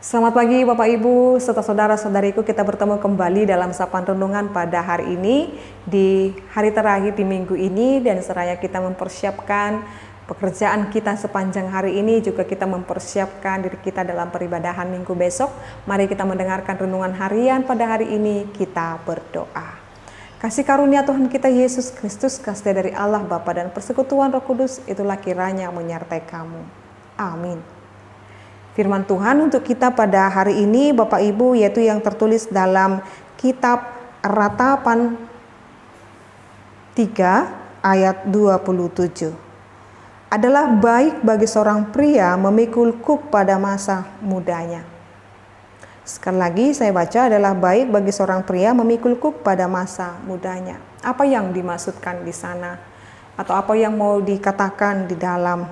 Selamat pagi Bapak Ibu serta saudara-saudariku, kita bertemu kembali dalam sapaan renungan pada hari ini, di hari terakhir di minggu ini, dan seraya kita mempersiapkan pekerjaan kita sepanjang hari ini, juga kita mempersiapkan diri kita dalam peribadahan minggu besok. Mari kita mendengarkan renungan harian pada hari ini, kita berdoa. Kasih karunia Tuhan kita Yesus Kristus, kasih dari Allah Bapa dan persekutuan Roh Kudus, itulah kiranya menyertai kamu. Amin. Firman Tuhan untuk kita pada hari ini Bapak Ibu, yaitu yang tertulis dalam kitab Ratapan 3 ayat 27. Adalah baik bagi seorang pria memikul kuk pada masa mudanya. Sekali lagi saya baca, adalah baik bagi seorang pria memikul kuk pada masa mudanya. Apa yang dimaksudkan di sana? Atau apa yang mau dikatakan di dalam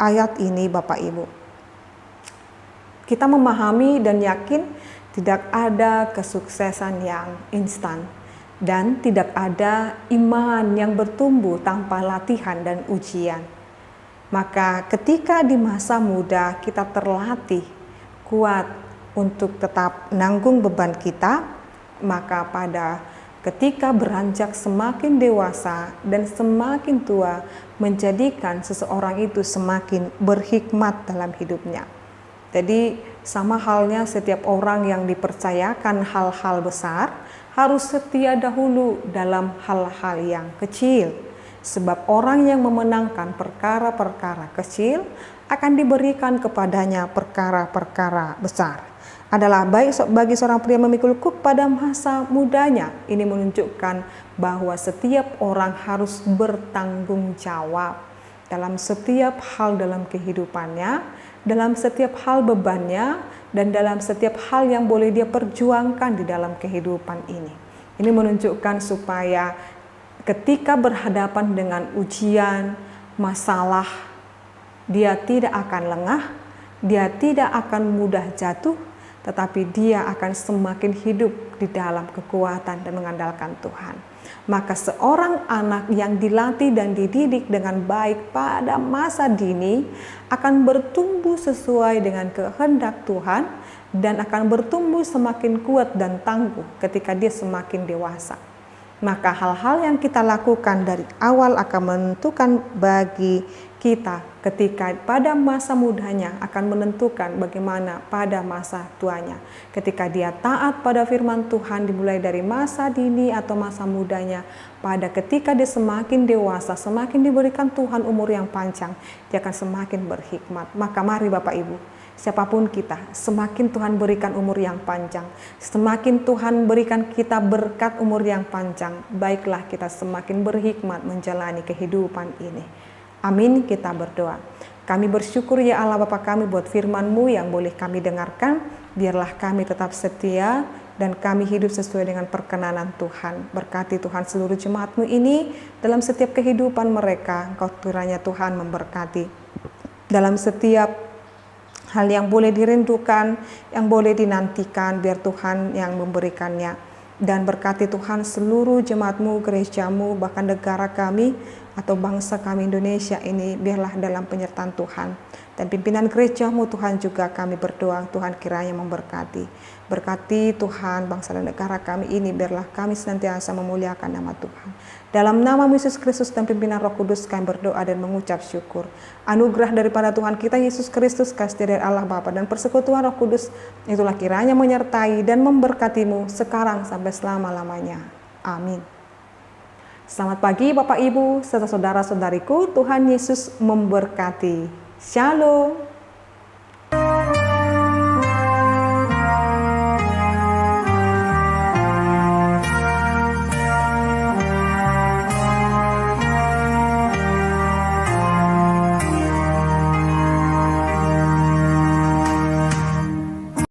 ayat ini Bapak Ibu? Kita memahami dan yakin tidak ada kesuksesan yang instan dan tidak ada iman yang bertumbuh tanpa latihan dan ujian. Maka ketika di masa muda kita terlatih kuat untuk tetap menanggung beban kita, maka pada ketika beranjak semakin dewasa dan semakin tua, menjadikan seseorang itu semakin berhikmat dalam hidupnya. Jadi sama halnya setiap orang yang dipercayakan hal-hal besar harus setia dahulu dalam hal-hal yang kecil. Sebab orang yang memenangkan perkara-perkara kecil akan diberikan kepadanya perkara-perkara besar. Adalah baik bagi seorang pria memikul kuk pada masa mudanya. Ini menunjukkan bahwa setiap orang harus bertanggung jawab dalam setiap hal dalam kehidupannya, dalam setiap hal bebannya, dan dalam setiap hal yang boleh dia perjuangkan di dalam kehidupan ini. Ini menunjukkan supaya ketika berhadapan dengan ujian, masalah, dia tidak akan lengah, dia tidak akan mudah jatuh, tetapi dia akan semakin hidup di dalam kekuatan dan mengandalkan Tuhan. Maka seorang anak yang dilatih dan dididik dengan baik pada masa dini akan bertumbuh sesuai dengan kehendak Tuhan dan akan bertumbuh semakin kuat dan tangguh ketika dia semakin dewasa. Maka hal-hal yang kita lakukan dari awal akan menentukan bagi kita ketika pada masa mudanya akan menentukan bagaimana pada masa tuanya. Ketika dia taat pada firman Tuhan dimulai dari masa dini atau masa mudanya, pada ketika dia semakin dewasa, semakin diberikan Tuhan umur yang panjang, dia akan semakin berhikmat. Maka mari Bapak Ibu, siapapun kita, semakin Tuhan berikan umur yang panjang, semakin Tuhan berikan kita berkat umur yang panjang, baiklah kita semakin berhikmat menjalani kehidupan ini. Amin, kita berdoa. Kami bersyukur ya Allah Bapa kami buat firman-Mu yang boleh kami dengarkan. Biarlah kami tetap setia dan kami hidup sesuai dengan perkenanan Tuhan. Berkati Tuhan seluruh jemaat-Mu ini dalam setiap kehidupan mereka. Engkau kiranya Tuhan memberkati dalam setiap hal yang boleh dirindukan, yang boleh dinantikan, biar Tuhan yang memberikannya. Dan berkati Tuhan seluruh jemaat-Mu, gereja-Mu, bahkan negara kami atau bangsa kami Indonesia ini, biarlah dalam penyertaan Tuhan. Dan pimpinan gereja-Mu Tuhan juga kami berdoa, Tuhan kiranya memberkati. Berkati Tuhan bangsa dan negara kami ini, biarlah kami senantiasa memuliakan nama Tuhan. Dalam nama Yesus Kristus dan pimpinan Roh Kudus kami berdoa dan mengucap syukur. Anugerah daripada Tuhan kita Yesus Kristus, kasih dari Allah Bapa dan persekutuan Roh Kudus, itulah kiranya menyertai dan memberkatimu sekarang sampai selama-lamanya. Amin. Selamat pagi Bapak Ibu serta saudara-saudariku, Tuhan Yesus memberkati. Shalom.